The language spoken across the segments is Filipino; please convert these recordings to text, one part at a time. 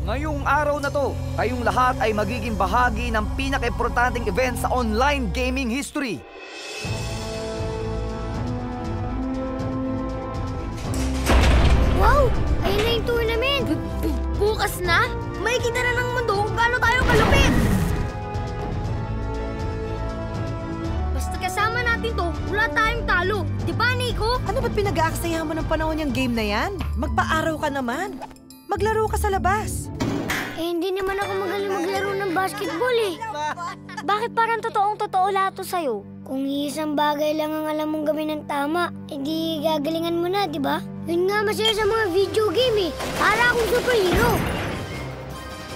Ngayong araw na to, kayong lahat ay magiging bahagi ng pinaka-importanting event sa online gaming history. Wow! Ayun na yung tournament! Bukas na? May kita na ng mundo kung gaano tayo kalupit! Basta kasama natin to, wala tayong talo. Di ba, Nico? Ano ba't pinag-aaksayahan mo ng panahon yung game na yan? Magpa-araw ka naman. Maglaro ka sa labas. Hindi naman ako magaling maglaro ng basketball eh. Bakit parang totoong-totoo lahat to sa'yo? Kung isang bagay lang ang alam mong gawin ng tama, edi gagalingan mo na, di ba? Yun nga masaya sa mga video game eh. Para akong superhero.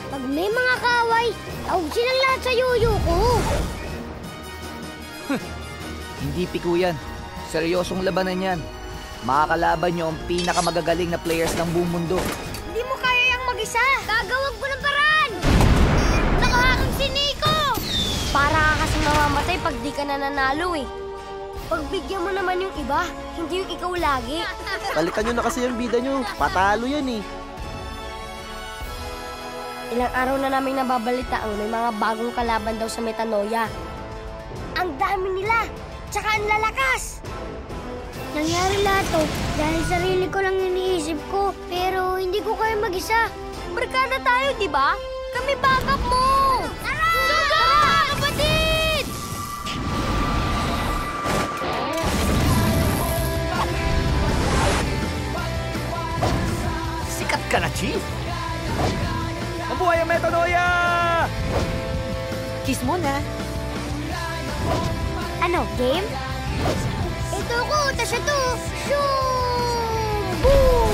Pag may mga kaaway, tawag silang lahat sa yoyo ko. Hindi piko yan. Seryosong labanan yan. Makakalaban nyo ang pinakamagagaling na players ng buong mundo. Hindi mo kaya yang mag-isa. Gagawag ko ng paraan. Nakahakang si Nico. Para ka kasi mamamatay pag di ka nananalo eh. Pagbigyan mo naman yung iba, hindi yung ikaw lagi. Balikan nyo na kasi yung bida nyo. Patalo yan eh. Ilang araw na namin nababalitaan may mga bagong kalaban daw sa Metanoia. Ang dami nila, tsaka ang lalakas. Nangyari lahat to dahil sarili ko lang iniisip ko, pero hindi ko kaya mag-isa. Barkada tayo, di ba? Kami backup mo! Tara! Kapatid! Sikat ka na, Chief! Mabuhay ang Metanoia! Kiss mo na. Ano, game? Ito ko, tas ito. Shoom! Boom!